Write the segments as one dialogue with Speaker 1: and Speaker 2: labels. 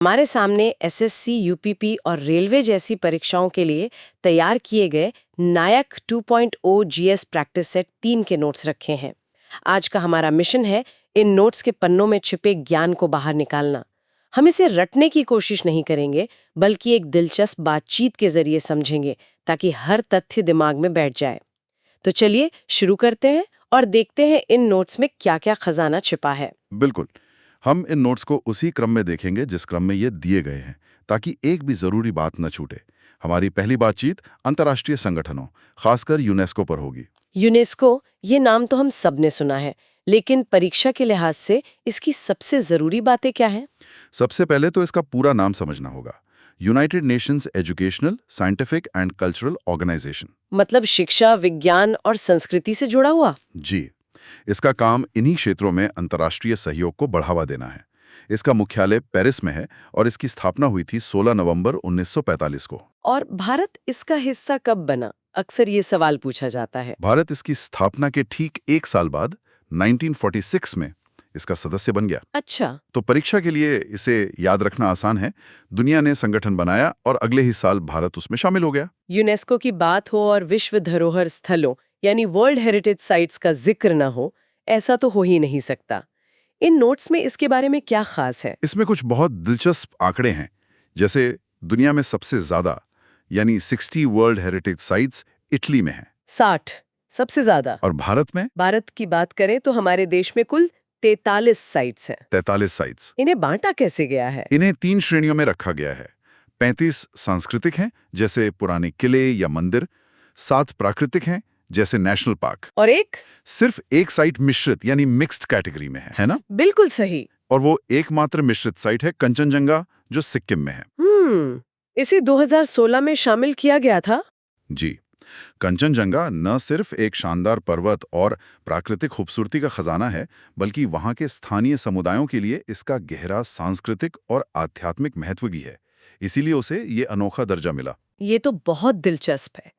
Speaker 1: हमारे सामने SSC, UPP और रेलवे जैसी परीक्षाओं के लिए तैयार किए गए नायक 2.0 जीएस प्रैक्टिस सेट 3 के नोट्स रखे हैं। आज का हमारा मिशन है इन नोट्स के पन्नों में छिपे ज्ञान को बाहर निकालना। हम इसे रटने की कोशिश नहीं करेंगे, बल्कि एक दिलचस्प बातचीत के जरिए समझेंगे, ताकि हर तथ्य दिमाग में बैठ जाए। तो चलिए शुरू करते हैं और देखते हैं इन नोट्स में क्या-क्या खजाना छिपा है।
Speaker 2: बिल्कुल। हम इन नोट्स को उसी क्रम में देखेंगे जिस क्रम में ये दिए गए हैं, ताकि एक भी जरूरी बात न छूटे। हमारी पहली बातचीत अंतर्राष्ट्रीय संगठनों, खासकर यूनेस्को पर होगी।
Speaker 1: यूनेस्को, ये नाम तो हम सब ने सुना है, लेकिन परीक्षा के लिहाज से इसकी सबसे जरूरी बातें क्या हैं?
Speaker 2: सबसे पहले तो इसका पूरा नाम समझना होगा। United Nations Educational, Scientific and Cultural Organization.
Speaker 1: मतलब शिक्षा, विज्ञान और संस्कृति से जुड़ा हुआ?
Speaker 2: जी। इसका काम इन्हीं क्षेत्रों में अंतर्राष्ट्रीय सहयोग को बढ़ावा देना है। इसका मुख्यालय पेरिस में है और इसकी स्थापना हुई थी 16 नवंबर 1945 को।
Speaker 1: और भारत इसका हिस्सा कब बना? अक्सर ये सवाल पूछा जाता है।
Speaker 2: भारत इसकी स्थापना के ठीक एक साल बाद 1946 में इसका सदस्य बन गया।
Speaker 1: अच्छा।
Speaker 2: तो परीक्षा के लिए इसे याद रखना आसान है। दुनिया ने संगठन बनाया और अगले ही साल भारत उसमें शामिल हो गया।
Speaker 1: यूनेस्को की बात हो और विश्व धरोहर स्थलों यानी वर्ल्ड हेरिटेज साइट्स का जिक्र न हो, ऐसा तो हो ही नहीं सकता। इन नोट्स में इसके बारे में क्या खास है?
Speaker 2: इसमें कुछ बहुत दिलचस्प आंकड़े हैं। जैसे दुनिया में सबसे ज्यादा यानी 60 वर्ल्ड हेरिटेज साइट्स इटली में हैं।
Speaker 1: 60 सबसे ज्यादा?
Speaker 2: और भारत में
Speaker 1: भारत की बात करें तो हमारे देश में कुल 43 साइट्स हैं।
Speaker 2: 43 साइट्स।
Speaker 1: इन्हें बांटा कैसे गया है?
Speaker 2: इन्हें 3 श्रेणियों में रखा गया है। 35 सांस्कृतिक हैं, जैसे पुराने किले या मंदिर। 7 प्राकृतिक हैं, जैसे नेशनल पार्क।
Speaker 1: और एक?
Speaker 2: सिर्फ एक साइट मिश्रित यानी मिक्स्ड कैटेगरी में है ना?
Speaker 1: बिल्कुल सही।
Speaker 2: और वो एकमात्र मिश्रित साइट है कंचनजंगा, जो सिक्किम में है।
Speaker 1: इसे 2016 में शामिल किया गया था?
Speaker 2: जी। कंचनजंगा न सिर्फ एक शानदार पर्वत और प्राकृतिक खूबसूरती का खजाना है, बल्कि वहां के स्थानीय समुदायों के लिए इसका गहरा सांस्कृतिक और आध्यात्मिक महत्व भी है। इसीलिए उसे ये अनोखा दर्जा मिला।
Speaker 1: ये तो बहुत दिलचस्प है।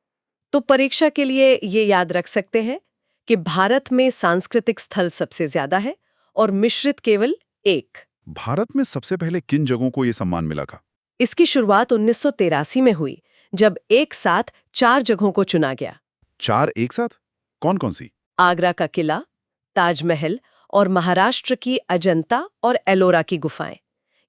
Speaker 1: तो परीक्षा के लिए ये याद रख सकते हैं कि भारत में सांस्कृतिक स्थल सबसे ज्यादा है और मिश्रित केवल एक।
Speaker 2: भारत में सबसे पहले किन जगहों को ये सम्मान मिला था?
Speaker 1: इसकी शुरुआत 1983 में हुई, जब एक साथ 4 जगहों को चुना गया।
Speaker 2: 4 एक साथ? कौन कौन सी?
Speaker 1: आगरा का किला, ताजमहल और महाराष्ट्र की अजंता और एलोरा की गुफाएं।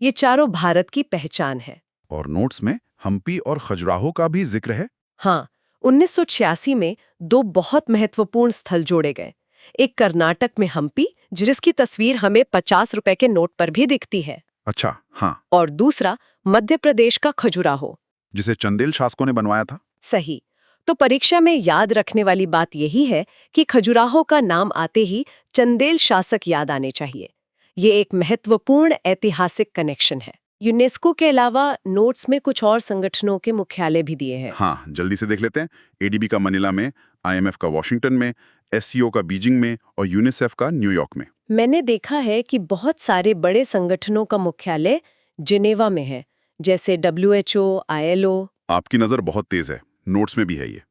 Speaker 1: ये चारों भारत की पहचान है।
Speaker 2: और नोट्स में हम्पी और खजुराहो का भी जिक्र है।
Speaker 1: हाँ, 1986 में 2 बहुत महत्वपूर्ण स्थल जोड़े गए। एक कर्नाटक में हम्पी, जिसकी तस्वीर हमें 50 रुपए के नोट पर भी दिखती है।
Speaker 2: अच्छा, हाँ।
Speaker 1: और दूसरा मध्य प्रदेश का खजुराहो,
Speaker 2: जिसे चंदेल शासकों ने बनवाया था।
Speaker 1: सही। तो परीक्षा में याद रखने वाली बात यही है कि खजुराहो का नाम आते ही चंदेल शासक याद आने चाहिए। ये एक महत्वपूर्ण ऐतिहासिक कनेक्शन है। यूनेस्को के अलावा नोट्स में कुछ और संगठनों के मुख्यालय भी दिए हैं।
Speaker 2: हाँ, जल्दी से देख लेते हैं। एडीबी का मनीला में, आईएमएफ का वॉशिंगटन में, एससीओ का बीजिंग में और यूनिसेफ का न्यूयॉर्क में।
Speaker 1: मैंने देखा है कि बहुत सारे बड़े संगठनों का मुख्यालय जिनेवा में है, जैसे WHO, ILO।
Speaker 2: आपकी नज़र बहुत तेज है, नोट्स में भी है ये।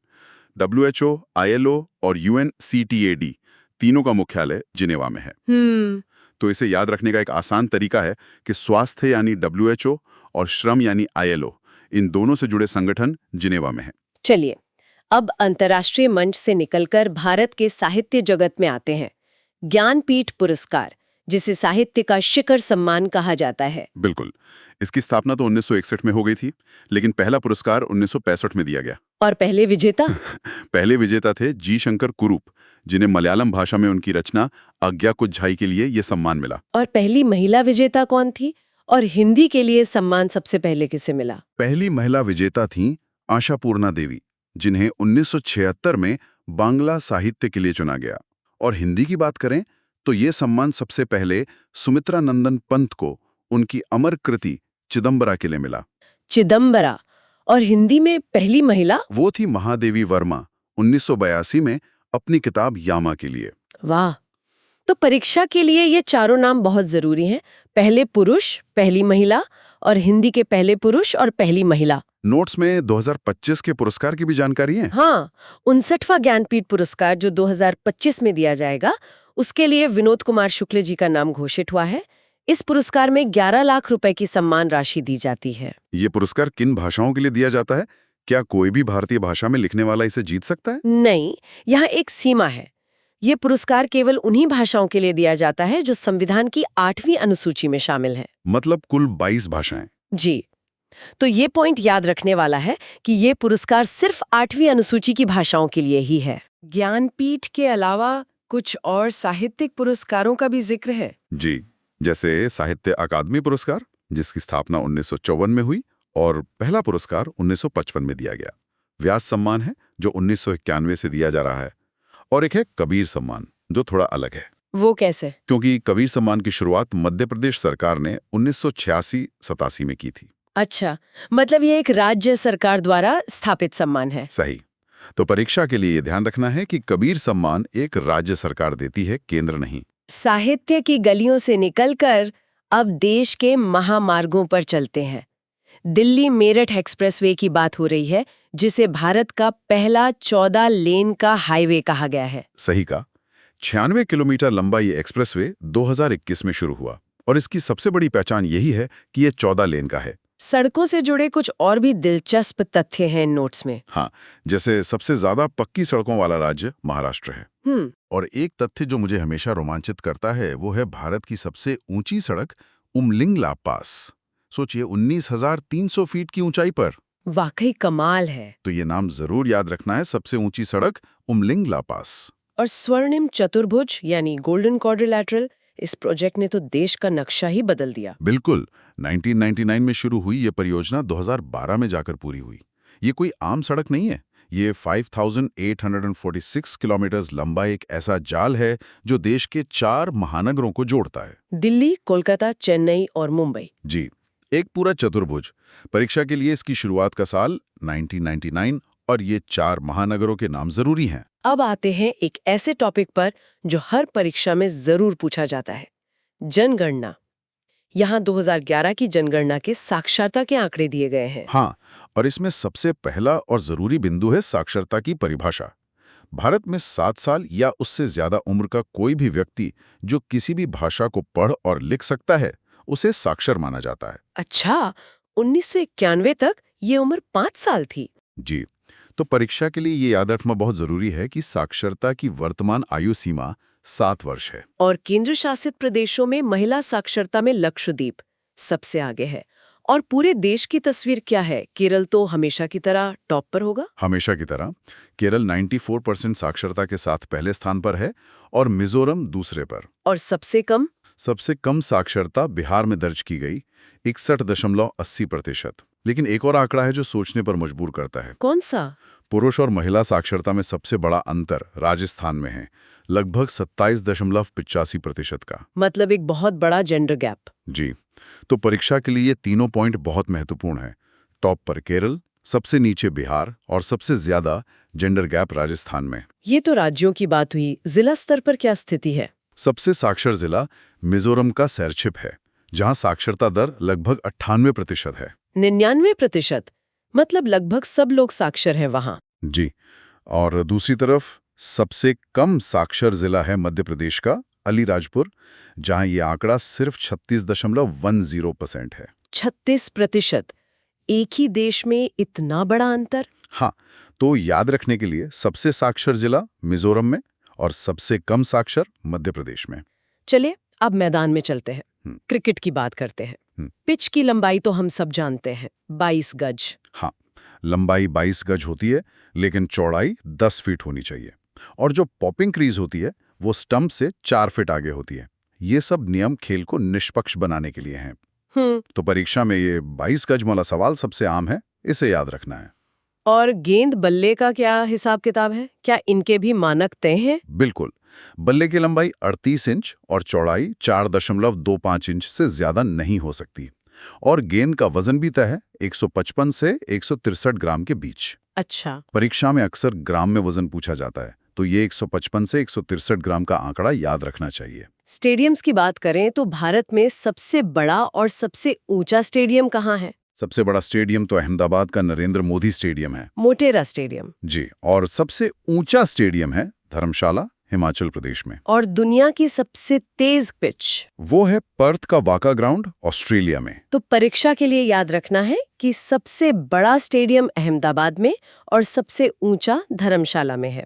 Speaker 2: WHO, ILO और UNCTAD तीनों का मुख्यालय जिनेवा में है। तो इसे याद रखने का एक आसान तरीका है कि स्वास्थ्य यानी WHO और श्रम यानी ILO, इन दोनों से जुड़े संगठन जिनेवा में हैं।
Speaker 1: चलिए, अब अंतर्राष्ट्रीय मंच से निकलकर भारत के साहित्य जगत में आते हैं। ज्ञानपीठ पुरस्कार, जिसे साहित्य का शिखर सम्मान कहा जाता है।
Speaker 2: बिल्कुल। इसकी स्थापना तो 1961 में हो गई थी, लेकिन पहला पुरस्कार 1965 में दिया गया।
Speaker 1: और पहले विजेता?
Speaker 2: पहले विजेता थे जी शंकर कुरूप, जिन्हें मलयालम भाषा में उनकी रचना अज्ञाकुज्झाई के लिए ये सम्मान मिला।
Speaker 1: और पहली महिला विजेता कौन थी? और हिंदी के लिए सम्मान सबसे पहले किसे मिला?
Speaker 2: पहली महिला विजेता थीं आशापूर्णा देवी, जिन्हें 1976 में बांग्ला साहित्य के लिए चुना गया। और हिंदी की बात करें तो ये सम्मान सबसे पहले सुमित्रा नंदन पंत को उनकी अमर कृति चिदम्बरा के लिए मिला।
Speaker 1: चिदम्बरा। और हिंदी में पहली महिला?
Speaker 2: वो थी महादेवी वर्मा, 1982 में अपनी किताब यामा के लिए।
Speaker 1: वाह! तो परीक्षा के लिए ये चारों नाम बहुत जरूरी हैं। पहले पुरुष, पहली महिला और हिंदी के पहले पुरुष और पहली महिला।
Speaker 2: नोट्स में 2025 के पुरस्कार की भी जानकारी है।
Speaker 1: हाँ, 59वां ज्ञानपीठ पुरस्कार जो 2025 में दिया जाएगा, उसके लिए विनोद कुमार शुक्ल जी का नाम घोषित हुआ है। इस पुरस्कार में 11 लाख रुपए की सम्मान राशि दी जाती है।
Speaker 2: ये पुरस्कार किन भाषाओं के लिए दिया जाता है? क्या कोई भी भारतीय भाषा में लिखने वाला इसे जीत सकता है?
Speaker 1: नहीं, यहाँ एक सीमा है। ये पुरस्कार केवल उन्हीं भाषाओं के लिए दिया जाता है जो संविधान की 8वीं अनुसूची में शामिल है।
Speaker 2: मतलब कुल 22 भाषाएं।
Speaker 1: जी, तो ये पॉइंट याद रखने वाला है कि ये पुरस्कार सिर्फ 8वीं अनुसूची की भाषाओं के लिए ही है। ज्ञानपीठ के अलावा कुछ और साहित्यिक पुरस्कारों का भी जिक्र है।
Speaker 2: जी, जैसे साहित्य अकादमी पुरस्कार, जिसकी स्थापना 1954 में हुई, और पहला पुरस्कार 1955 में दिया गया। व्यास सम्मान है, जो 1991 से दिया जा रहा है। और एक है कबीर सम्मान, जो थोड़ा अलग है।
Speaker 1: वो कैसे?
Speaker 2: क्योंकि कबीर सम्मान की शुरुआत मध्य प्रदेश सरकार ने 1986-87 में की थी।
Speaker 1: अच्छा, मतलब ये एक राज्य सरकार द्वारा स्थापित सम्मान है।
Speaker 2: सही। तो परीक्षा के लिए ये ध्यान रखना है कि कबीर सम्मान एक राज्य सरकार देती है, केंद्र नहीं।
Speaker 1: साहित्य की गलियों से निकलकर अब देश के महामार्गों पर चलते हैं। दिल्ली मेरठ एक्सप्रेसवे की बात हो रही है, जिसे भारत का पहला 14 लेन का हाईवे कहा गया है।
Speaker 2: सही का 96 किलोमीटर लंबा ये एक्सप्रेसवे 2021 में शुरू हुआ, और इसकी सबसे बड़ी पहचान यही है कि ये 14 लेन का है।
Speaker 1: सड़कों से जुड़े कुछ और भी दिलचस्प तथ्य हैं इन नोट्स में।
Speaker 2: हाँ, जैसे सबसे ज्यादा पक्की सड़कों वाला राज्य महाराष्ट्र है। और एक तथ्य जो मुझे हमेशा रोमांचित करता है वो है भारत की सबसे ऊंची सड़क उमलिंगला पास। सोचिए, 19,300 फीट की ऊंचाई पर।
Speaker 1: वाकई कमाल है।
Speaker 2: तो ये नाम जरूर याद रखना है, सबसे ऊंची सड़क उमलिंगला पास।
Speaker 1: और स्वर्णिम चतुर्भुज यानी गोल्डन क्वाड्रिलैटरल, इस प्रोजेक्ट ने तो देश का नक्शा ही बदल दिया।
Speaker 2: बिल्कुल। 1999 में शुरू हुई ये परियोजना 2012 में जाकर पूरी हुई। ये कोई आम सड़क नहीं है, ये 5,846 किलोमीटर लंबा एक ऐसा जाल है जो देश के 4 महानगरों को जोड़ता है।
Speaker 1: दिल्ली, कोलकाता, चेन्नई और मुंबई।
Speaker 2: जी, एक पूरा चतुर्भुज। परीक्षा के लिए इसकी शुरुआत का साल 1999 और ये 4 महानगरों के नाम जरूरी हैं।
Speaker 1: अब आते हैं एक ऐसे टॉपिक पर जो हर परीक्षा में जरूर पूछा जाता है, जनगणना। यहाँ 2011 की जनगणना के साक्षरता के आंकड़े दिए गए हैं।
Speaker 2: हाँ, और इसमें सबसे पहला और जरूरी बिंदु है साक्षरता की परिभाषा। भारत में 7 साल या उससे ज्यादा उम्र का कोई भी व्यक्ति जो किसी भी भाषा को पढ़ और लिख सकता है, उसे साक्षर माना जाता है।
Speaker 1: अच्छा, 1991 तक ये उम्र 5 साल थी।
Speaker 2: जी, तो परीक्षा के लिए ये याद रखना बहुत जरूरी है कि साक्षरता की वर्तमान आयु सीमा 7 वर्ष है।
Speaker 1: और केंद्र शासित प्रदेशों में महिला साक्षरता में लक्षद्वीप सबसे आगे है। और पूरे देश की तस्वीर क्या है? केरल तो हमेशा की तरह टॉप पर होगा।
Speaker 2: हमेशा की तरह केरल 94% साक्षरता के साथ पहले स्थान पर है और मिजोरम दूसरे पर।
Speaker 1: और सबसे कम
Speaker 2: साक्षरता बिहार में दर्ज की गई 61.80%। लेकिन एक और आंकड़ा है जो सोचने पर मजबूर करता है।
Speaker 1: कौन सा?
Speaker 2: पुरुष और महिला साक्षरता में सबसे बड़ा अंतर राजस्थान में है, लगभग 27.85% का।
Speaker 1: मतलब एक बहुत बड़ा जेंडर गैप।
Speaker 2: जी, तो परीक्षा के लिए ये तीनों पॉइंट बहुत महत्वपूर्ण है। टॉप पर केरल, सबसे नीचे बिहार और सबसे ज्यादा जेंडर गैप राजस्थान में।
Speaker 1: ये तो राज्यों की बात हुई। जिला स्तर पर क्या स्थिति है?
Speaker 2: सबसे साक्षर जिला मिजोरम का सैरछिप है, जहां साक्षरता दर लगभग 98% है।
Speaker 1: 99%? मतलब लगभग सब लोग साक्षर हैं वहां।
Speaker 2: जी, और दूसरी तरफ सबसे कम साक्षर जिला है मध्य प्रदेश का अलीराजपुर, जहां ये आंकड़ा सिर्फ 36.10% है।
Speaker 1: 36%? एक ही देश में इतना बड़ा अंतर?
Speaker 2: हाँ, तो याद रखने के लिए सबसे साक्षर जिला मिजोरम में और सबसे कम साक्षर मध्य प्रदेश में।
Speaker 1: चलिए अब मैदान में चलते हैं। क्रिकेट की बात करते हैं। पिच की लंबाई तो हम सब जानते हैं, 22 गज।
Speaker 2: हाँ, लंबाई 22 गज होती है, लेकिन चौड़ाई 10 फीट होनी चाहिए। और जो पॉपिंग क्रीज होती है वो स्टंप से 4 फीट आगे होती है। ये सब नियम खेल को निष्पक्ष बनाने के लिए हैं। तो परीक्षा में ये 22 गज वाला सवाल सबसे आम है, इसे याद रखना है।
Speaker 1: और गेंद बल्ले का क्या हिसाब किताब है? क्या इनके भी मानक तय हैं?
Speaker 2: बिल्कुल। बल्ले की लंबाई 38 इंच और चौड़ाई 4.25 इंच से ज्यादा नहीं हो सकती। और गेंद का वजन भी तय है, 155 से 163 ग्राम के बीच।
Speaker 1: अच्छा।
Speaker 2: परीक्षा में अक्सर ग्राम में वजन पूछा जाता है, तो ये 155 से 163 ग्राम का आंकड़ा याद रखना चाहिए।
Speaker 1: स्टेडियम्स की बात करें तो भारत में सबसे बड़ा और सबसे ऊंचा स्टेडियम कहाँ है?
Speaker 2: सबसे बड़ा स्टेडियम तो अहमदाबाद का नरेंद्र मोदी स्टेडियम है।
Speaker 1: मोटेरा स्टेडियम।
Speaker 2: जी, और सबसे ऊंचा स्टेडियम है धर्मशाला हिमाचल प्रदेश में।
Speaker 1: और दुनिया की सबसे तेज पिच?
Speaker 2: वो है पर्थ का वाका ग्राउंड, ऑस्ट्रेलिया में।
Speaker 1: तो परीक्षा के लिए याद रखना है कि सबसे बड़ा स्टेडियम अहमदाबाद में और सबसे ऊंचा धर्मशाला में है।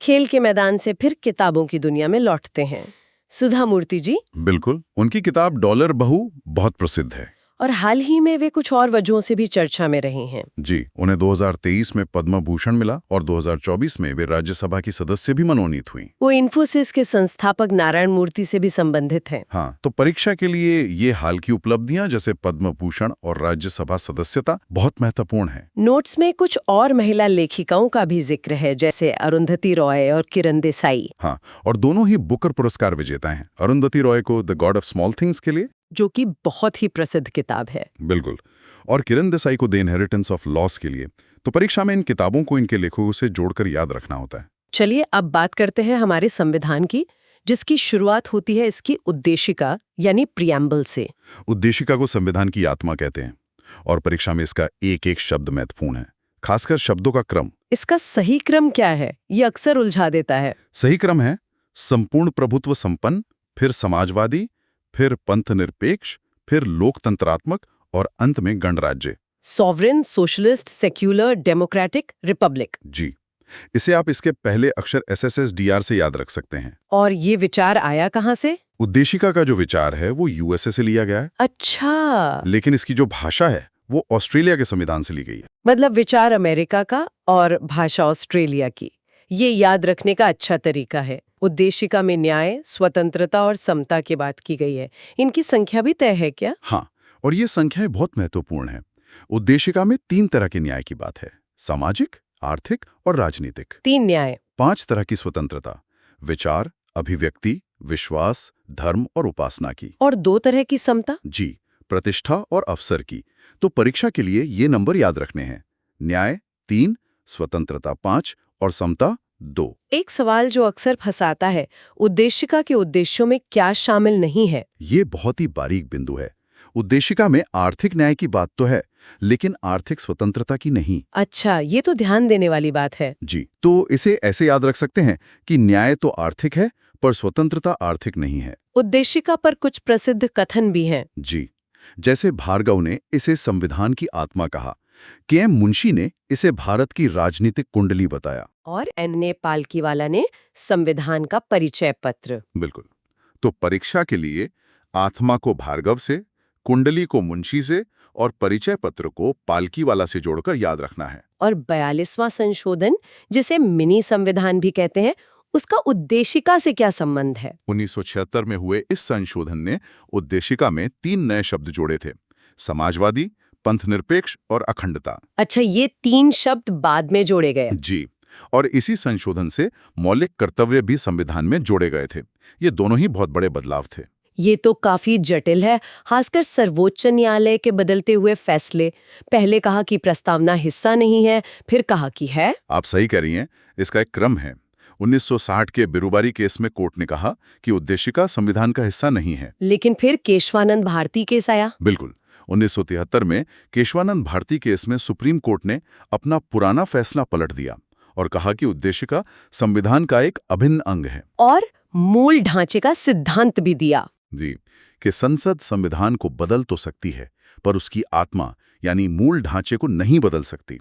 Speaker 1: खेल के मैदान से फिर किताबों की दुनिया में लौटते हैं। सुधा मूर्ति जी।
Speaker 2: बिल्कुल, उनकी किताब डॉलर बहू बहुत प्रसिद्ध है।
Speaker 1: और हाल ही में वे कुछ और वजहों से भी चर्चा में रही हैं।
Speaker 2: जी, उन्हें 2023 में पद्म भूषण मिला और 2024 में वे राज्यसभा की सदस्य भी मनोनीत हुई।
Speaker 1: वो इन्फोसिस के संस्थापक नारायण मूर्ति से भी संबंधित हैं।
Speaker 2: हाँ, तो परीक्षा के लिए ये हाल की उपलब्धियां जैसे पद्म भूषण और राज्यसभा सदस्यता बहुत महत्वपूर्ण है।
Speaker 1: नोट्स में कुछ और महिला लेखिकाओं का भी जिक्र है, जैसे अरुंधति रॉय और किरण देसाई।
Speaker 2: हाँ, और दोनों ही बुकर पुरस्कार विजेता हैं। अरुंधति रॉय को the God of small things के लिए,
Speaker 1: जो कि बहुत ही प्रसिद्ध किताब है।
Speaker 2: बिल्कुल, और किरण देसाई को द इनहेरिटेंस ऑफ लॉस के लिए। तो परीक्षा में इन किताबों को इनके लेखकों से जोड़कर याद रखना होता है।
Speaker 1: चलिए अब बात करते हैं हमारे संविधान की, जिसकी शुरुआत होती है इसकी उद्देशिका यानी प्रियम्बल से।
Speaker 2: उद्देशिका को संविधान की आत्मा कहते हैं और परीक्षा में इसका एक एक शब्द महत्वपूर्ण है, खासकर शब्दों का क्रम।
Speaker 1: इसका सही क्रम क्या है, ये अक्सर उलझा देता है।
Speaker 2: सही क्रम है संपूर्ण प्रभुत्व संपन्न, फिर समाजवादी, फिर पंथ निरपेक्ष, फिर लोकतंत्रात्मक और अंत में गणराज्य।
Speaker 1: Sovereign, socialist, secular, democratic, republic.
Speaker 2: जी, इसे आप इसके पहले अक्षर SSSDR से याद रख सकते हैं।
Speaker 1: और ये विचार आया कहाँ से?
Speaker 2: उद्देशिका का जो विचार है वो USA से लिया गया है।
Speaker 1: अच्छा,
Speaker 2: लेकिन इसकी जो भाषा है वो ऑस्ट्रेलिया के संविधान से ली गई है।
Speaker 1: मतलब विचार अमेरिका का और भाषा ऑस्ट्रेलिया की। ये याद रखने का अच्छा तरीका है। उद्देशिका में न्याय, स्वतंत्रता और समता की बात की गई है। इनकी संख्या भी तय है क्या?
Speaker 2: हाँ, और ये संख्याएं बहुत महत्वपूर्ण है। उद्देशिका में 3 तरह के न्याय की बात है, सामाजिक, आर्थिक और राजनीतिक।
Speaker 1: 3 न्याय।
Speaker 2: 5 तरह की स्वतंत्रता, विचार, अभिव्यक्ति, विश्वास, धर्म और उपासना की।
Speaker 1: और 2 तरह की समता।
Speaker 2: जी, प्रतिष्ठा और अवसर की। तो परीक्षा के लिए ये नंबर याद रखने हैं, न्याय 3, स्वतंत्रता 5 और समता 2।
Speaker 1: एक सवाल जो अक्सर फंसाता है, उद्देशिका के उद्देश्यों में क्या शामिल नहीं है?
Speaker 2: ये बहुत ही बारीक बिंदु है। उद्देशिका में आर्थिक न्याय की बात तो है, लेकिन आर्थिक स्वतंत्रता की नहीं।
Speaker 1: अच्छा, ये तो ध्यान देने वाली बात है।
Speaker 2: जी, तो इसे ऐसे याद रख सकते हैं कि न्याय तो आर्थिक है, पर स्वतंत्रता आर्थिक नहीं है।
Speaker 1: उद्देशिका पर कुछ प्रसिद्ध कथन भी हैं।
Speaker 2: जी, जैसे भार्गव ने इसे संविधान की आत्मा कहा, KM मुंशी ने इसे भारत की राजनीतिक कुंडली बताया,
Speaker 1: और N. पालकीवाला ने संविधान का परिचय पत्र।
Speaker 2: बिल्कुल। तो परीक्षा के लिए आत्मा को भार्गव से, कुंडली को मुंशी से और परिचय पत्र को पालकीवाला से जोड़कर याद रखना है।
Speaker 1: और 42वां संशोधन, जिसे मिनी संविधान भी कहते हैं, उसका उद्देशिका से क्या संबंध है?
Speaker 2: 1976 में हुए इस संशोधन ने उद्देशिका में 3 नए शब्द जोड़े थे, समाजवादी, पंथनिरपेक्ष और अखंडता।
Speaker 1: अच्छा, ये 3 शब्द बाद में जोड़े गए।
Speaker 2: जी, और इसी संशोधन से मौलिक कर्तव्य भी संविधान में जोड़े गए थे। ये दोनों ही बहुत बड़े बदलाव थे।
Speaker 1: ये तो काफी जटिल है, खासकर सर्वोच्च न्यायालय के बदलते हुए फैसले। पहले कहा कि प्रस्तावना हिस्सा नहीं है, फिर कहा कि है।
Speaker 2: आप सही कह रही हैं, इसका एक क्रम है। 1960 के बिरुबारी केस में कोर्ट ने कहा कि उद्देशिका संविधान का हिस्सा नहीं है।
Speaker 1: लेकिन फिर केशवानंद भारती केस आया।
Speaker 2: बिल्कुल, 1973 में केशवानंद भारती केस में सुप्रीम कोर्ट ने अपना पुराना फैसला पलट दिया और कहा कि उद्देशिका संविधान का एक अभिन्न अंग है।
Speaker 1: और मूल ढांचे का सिद्धांत भी दिया।
Speaker 2: जी, कि संसद संविधान को बदल तो सकती है, पर उसकी आत्मा यानी मूल ढांचे को नहीं बदल सकती।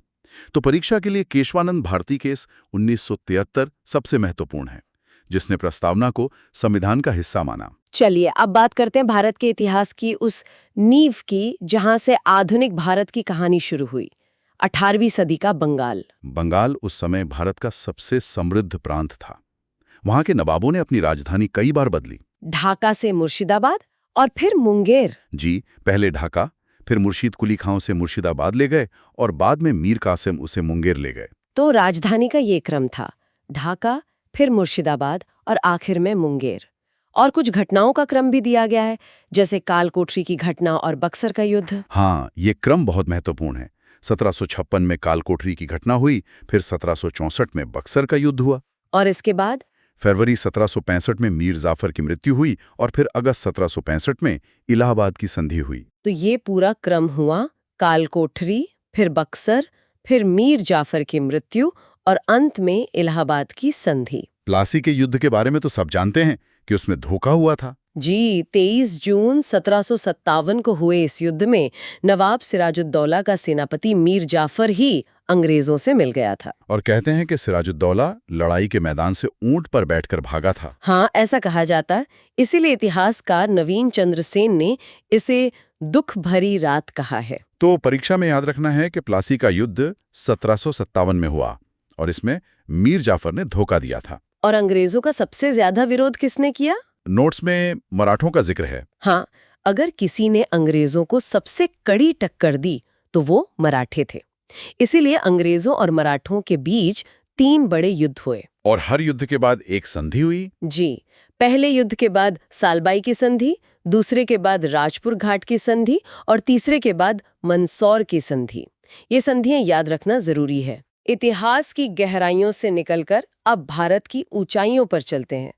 Speaker 2: तो परीक्षा के लिए केशवानंद भारती केस 1973 सबसे महत्वपूर्ण है, जिसने प्रस्तावना को संविधान का हिस्सा माना।
Speaker 1: चलिए अब बात करते हैं भारत के इतिहास की, उस नींव की जहां से आधुनिक भारत की कहानी शुरू हुई। 18वीं सदी का बंगाल।
Speaker 2: बंगाल उस समय भारत का सबसे समृद्ध प्रांत था। वहां के नवाबों ने अपनी राजधानी कई बार बदली,
Speaker 1: ढाका से मुर्शिदाबाद और फिर मुंगेर।
Speaker 2: जी, पहले ढाका, फिर मुर्शीद कुली खां से मुर्शिदाबाद ले गए और बाद में मीर कासिम उसे मुंगेर ले गए।
Speaker 1: तो राजधानी का ये क्रम था, ढाका, फिर मुर्शिदाबाद और आखिर में मुंगेर। और कुछ घटनाओं का क्रम भी दिया गया है, जैसे कालकोठरी की घटना और बक्सर का युद्ध।
Speaker 2: हाँ, ये क्रम बहुत महत्वपूर्ण है। 1756 में कालकोठरी की घटना हुई, फिर 1764 में बक्सर का युद्ध हुआ,
Speaker 1: और इसके बाद
Speaker 2: फरवरी 1765 में मीर जाफर की मृत्यु हुई और फिर अगस्त 1765 में इलाहाबाद की संधि हुई।
Speaker 1: तो ये पूरा क्रम हुआ, कालकोठरी, फिर बक्सर, फिर मीर जाफर की मृत्यु और अंत में इलाहाबाद की संधि।
Speaker 2: प्लासी के युद्ध के बारे में तो सब जानते हैं कि उसमें धोखा हुआ था।
Speaker 1: जी, 23 जून 1757 को हुए इस युद्ध में नवाब सिराजुद्दौला का सेनापति मीर जाफर ही अंग्रेजों से मिल गया था।
Speaker 2: और कहते हैं कि सिराजुद्दौला लड़ाई के मैदान से ऊंट पर बैठकर भागा था।
Speaker 1: हाँ, ऐसा कहा जाता है। इसीलिए इतिहासकार नवीन चंद्र सेन ने इसे दुख भरी रात कहा है।
Speaker 2: तो परीक्षा में याद रखना है कि प्लासी का युद्ध 1757 में हुआ और इसमें मीर जाफर ने धोखा दिया था।
Speaker 1: और अंग्रेजों का सबसे ज्यादा विरोध किसने किया?
Speaker 2: नोट्स में मराठों का जिक्र है।
Speaker 1: हाँ, अगर किसी ने अंग्रेजों को सबसे कड़ी टक्कर दी तो वो मराठे थे। इसीलिए अंग्रेजों और मराठों के बीच 3 बड़े युद्ध हुए।
Speaker 2: और हर युद्ध के बाद एक संधि हुई।
Speaker 1: जी, पहले युद्ध के बाद सालबाई की संधि, दूसरे के बाद राजपुर घाट की संधि और तीसरे के बाद मंदसौर की संधि। ये संधियां याद रखना जरूरी है। इतिहास की गहराइयों से निकलकर अब भारत की ऊंचाइयों पर चलते हैं,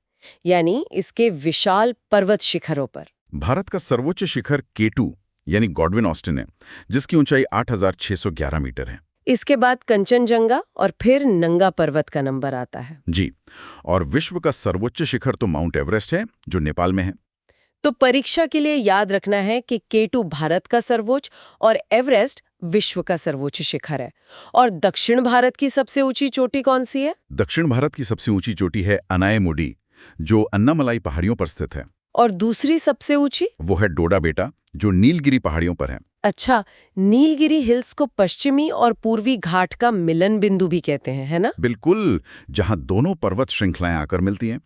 Speaker 1: यानी इसके विशाल पर्वत शिखरों पर।
Speaker 2: भारत का सर्वोच्च शिखर K2 यानी गॉडविन ऑस्टिन है, जिसकी ऊंचाई 8,611 मीटर है।
Speaker 1: इसके बाद कंचनजंगा और फिर नंगा पर्वत का नंबर आता है।
Speaker 2: जी, और विश्व का सर्वोच्च शिखर तो माउंट एवरेस्ट है, जो नेपाल में है।
Speaker 1: तो परीक्षा के लिए याद रखना है कि K2 भारत का सर्वोच्च और एवरेस्ट विश्व का सर्वोच्च शिखर है। और दक्षिण भारत की सबसे ऊंची चोटी कौन सी है?
Speaker 2: दक्षिण भारत की सबसे ऊंची चोटी है अनायमुडी, जो अन्नामलाई पहाड़ियों पर स्थित है।
Speaker 1: और दूसरी सबसे ऊंची?
Speaker 2: वो है डोडा बेटा, जो नीलगिरी पहाड़ियों पर है।
Speaker 1: अच्छा, नीलगिरी हिल्स को पश्चिमी और पूर्वी घाट का मिलन बिंदु भी कहते हैं, है ना?
Speaker 2: बिल्कुल, जहां दोनों पर्वत श्रृंखलाएं आकर मिलती हैं।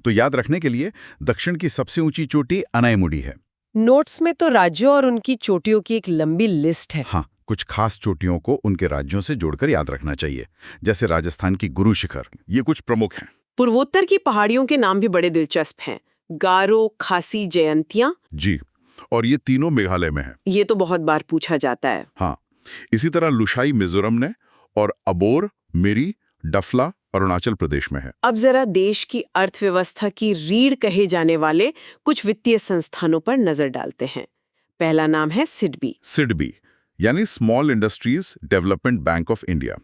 Speaker 2: तो याद रखने के लिए दक्षिण की सबसे ऊंची चोटी अनायमुडी है।
Speaker 1: नोट्स में तो राज्यों और उनकी चोटियों की एक लंबी लिस्ट है।
Speaker 2: हाँ, कुछ खास चोटियों को उनके राज्यों से जोड़कर याद रखना चाहिए, जैसे राजस्थान की गुरु शिखर। ये कुछ प्रमुख हैं।
Speaker 3: पूर्वोत्तर की पहाड़ियों के नाम भी बड़े दिलचस्प हैं। गारो, खासी, जयंतियां।
Speaker 2: जी, और ये तीनों मेघालय में हैं।
Speaker 3: ये तो बहुत बार पूछा जाता है।
Speaker 2: हाँ, इसी तरह लुशाई मिजोरम ने और अबोर, मिरी, डफला अरुणाचल प्रदेश में है।
Speaker 3: अब जरा देश की अर्थव्यवस्था की रीढ़ कहे जाने वाले कुछ वित्तीय संस्थानों पर नजर डालते हैं। पहला नाम है सिडबी।
Speaker 2: सिडबी यानी small industries development bank of India.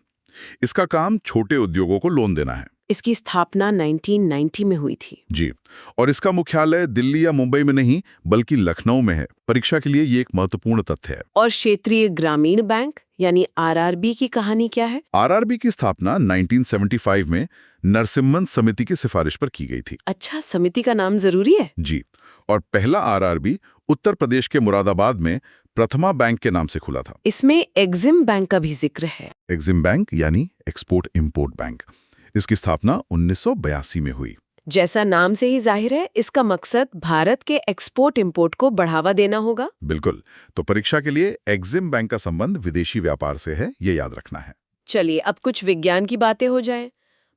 Speaker 2: इसका काम छोटे उद्योगों को लोन देना है।
Speaker 3: इसकी स्थापना 1990 में हुई थी।
Speaker 2: जी, और इसका मुख्यालय दिल्ली या मुंबई में नहीं बल्कि लखनऊ में है। परीक्षा के लिए ये एक महत्वपूर्ण तथ्य है।
Speaker 3: और क्षेत्रीय ग्रामीण बैंक यानी आरआरबी की कहानी क्या है?
Speaker 2: आरआरबी की स्थापना 1975 में नरसिम्हन समिति की सिफारिश पर की गई थी।
Speaker 3: अच्छा, समिति का नाम जरूरी है?
Speaker 2: जी, और पहला आरआरबी उत्तर प्रदेश के मुरादाबाद में प्रथमा बैंक के नाम से खुला था।
Speaker 3: इसमें एग्जिम बैंक का भी जिक्र है।
Speaker 2: एग्जिम बैंक यानी एक्सपोर्ट इंपोर्ट बैंक। इसकी स्थापना 1982 में हुई।
Speaker 3: जैसा नाम से ही जाहिर है, इसका मकसद भारत के एक्सपोर्ट इंपोर्ट को बढ़ावा देना होगा।
Speaker 2: बिल्कुल, तो परीक्षा के लिए एग्जिम बैंक का संबंध विदेशी व्यापार से है, ये याद रखना है।
Speaker 3: चलिए अब कुछ विज्ञान की बातें हो जाएं।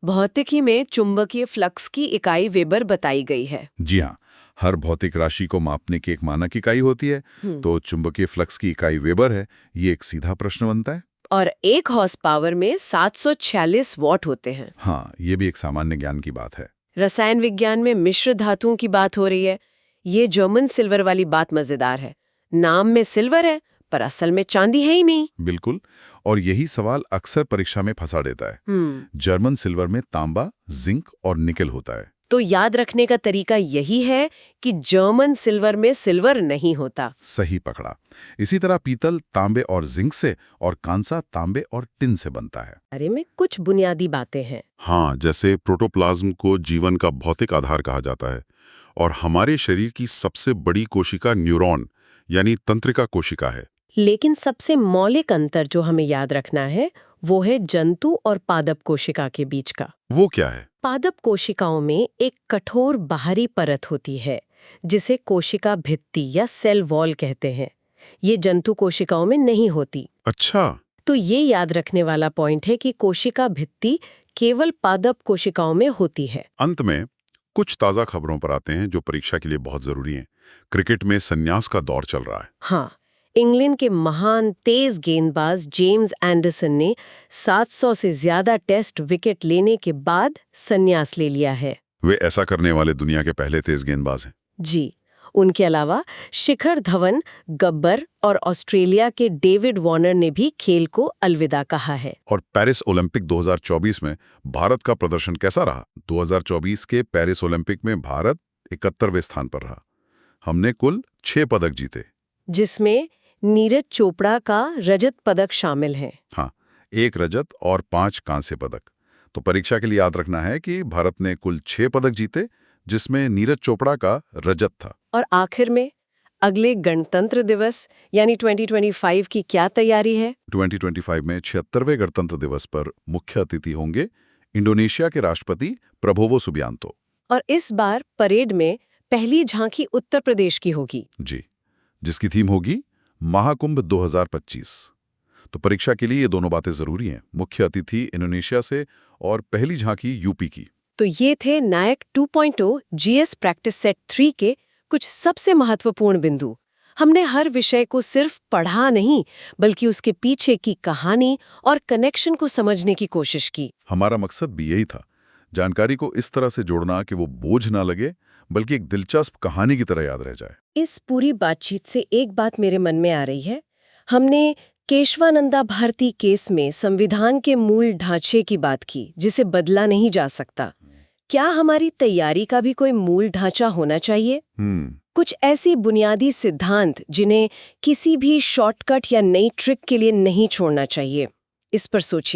Speaker 3: भौतिकी में चुंबकीय फ्लक्स की इकाई वेबर बताई गई है।
Speaker 2: जी हाँ, हर भौतिक राशि को मापने की एक मानक इकाई होती है, तो चुंबकीय फ्लक्स की इकाई वेबर है। ये एक सीधा प्रश्न बनता है।
Speaker 3: और 1 हॉर्स पावर में 746 वॉट होते हैं।
Speaker 2: हाँ, ये भी एक सामान्य ज्ञान की बात है।
Speaker 3: रसायन विज्ञान में मिश्र धातुओं की बात हो रही है। ये जर्मन सिल्वर वाली बात मजेदार है। नाम में सिल्वर है पर असल में चांदी है ही नहीं।
Speaker 2: बिल्कुल, और यही सवाल अक्सर परीक्षा में फंसा देता है। जर्मन सिल्वर में तांबा, जिंक और निकेल होता है।
Speaker 3: तो याद रखने का तरीका यही है कि जर्मन सिल्वर में सिल्वर नहीं होता।
Speaker 2: सही पकड़ा। इसी तरह पीतल तांबे और जिंक से और कांसा तांबे और टिन से बनता है।
Speaker 1: अरे में कुछ बुनियादी बातें हैं।
Speaker 2: हाँ, जैसे प्रोटोप्लाज्म को जीवन का भौतिक आधार कहा जाता है और हमारे शरीर की सबसे बड़ी कोशिका न्यूरॉन यानी तंत्रिका कोशिका है।
Speaker 1: लेकिन सबसे मौलिक अंतर जो हमें याद रखना है वो है जंतु और पादप कोशिका के बीच का।
Speaker 2: वो क्या है?
Speaker 1: पादप कोशिकाओं में एक कठोर बाहरी परत होती है जिसे कोशिका भित्ति या सेल वॉल कहते हैं। ये जंतु कोशिकाओं में नहीं होती।
Speaker 2: अच्छा,
Speaker 1: तो ये याद रखने वाला पॉइंट है कि कोशिका भित्ति केवल पादप कोशिकाओं में होती है।
Speaker 2: अंत में कुछ ताज़ा खबरों पर आते हैं जो परीक्षा के लिए बहुत जरूरी हैं। क्रिकेट में संन्यास का दौर चल रहा है।
Speaker 1: हाँ, इंग्लैंड के महान तेज गेंदबाज जेम्स एंडरसन ने 700 से ज्यादा टेस्ट विकेट लेने के बाद संन्यास ले लिया है।
Speaker 2: वे ऐसा करने वाले दुनिया के पहले तेज गेंदबाज हैं।
Speaker 1: जी,
Speaker 3: उनके अलावा शिखर धवन, गब्बर और ऑस्ट्रेलिया के डेविड वार्नर ने भी खेल को अलविदा कहा है।
Speaker 2: और पेरिस ओलंपिक 2024 में भारत का प्रदर्शन कैसा रहा? 2024 के पेरिस ओलंपिक में भारत 71वें स्थान पर रहा। हमने कुल 6 पदक जीते,
Speaker 3: जिसमें नीरज चोपड़ा का रजत पदक शामिल है।
Speaker 2: हाँ, 1 रजत और 5 कांस्य पदक। तो परीक्षा के लिए याद रखना है कि भारत ने कुल 6 पदक जीते, जिसमें नीरज चोपड़ा का रजत था।
Speaker 3: और आखिर में अगले गणतंत्र दिवस यानी 2025 की क्या तैयारी है?
Speaker 2: 2025 में 76वें गणतंत्र दिवस पर मुख्य अतिथि होंगे इंडोनेशिया के राष्ट्रपति प्रबोवो सुबियांतो।
Speaker 3: और इस बार परेड में पहली झांकी उत्तर प्रदेश की होगी।
Speaker 2: जी, जिसकी थीम होगी महाकुंभ 2025। तो परीक्षा के लिए ये दोनों बातें जरूरी हैं, मुख्य अतिथि इंडोनेशिया से और पहली झांकी यूपी की।
Speaker 3: तो ये थे नायक 2.0 जीएस प्रैक्टिस सेट 3 के कुछ सबसे महत्वपूर्ण बिंदु। हमने हर विषय को सिर्फ पढ़ा नहीं, बल्कि उसके पीछे की कहानी और कनेक्शन को समझने की कोशिश की।
Speaker 2: हमारा मकसद भी यही था, जानकारी को इस तरह से जोड़ना कि वो बोझ ना लगे, बल्कि एक दिलचस्प कहानी की तरह याद रह जाए।
Speaker 3: इस पूरी बातचीत से एक बात मेरे मन में आ रही है। हमने केशवानंदा भारती केस में संविधान के मूल ढांचे की बात की, जिसे बदला नहीं जा सकता। क्या हमारी तैयारी का भी कोई मूल ढांचा होना चाहिए? कुछ ऐसी बुनियादी सिद्धांत जिन्हें किसी भी शॉर्टकट या नई ट्रिक के लिए नहीं छोड़ना चाहिए। इस पर सोचिए।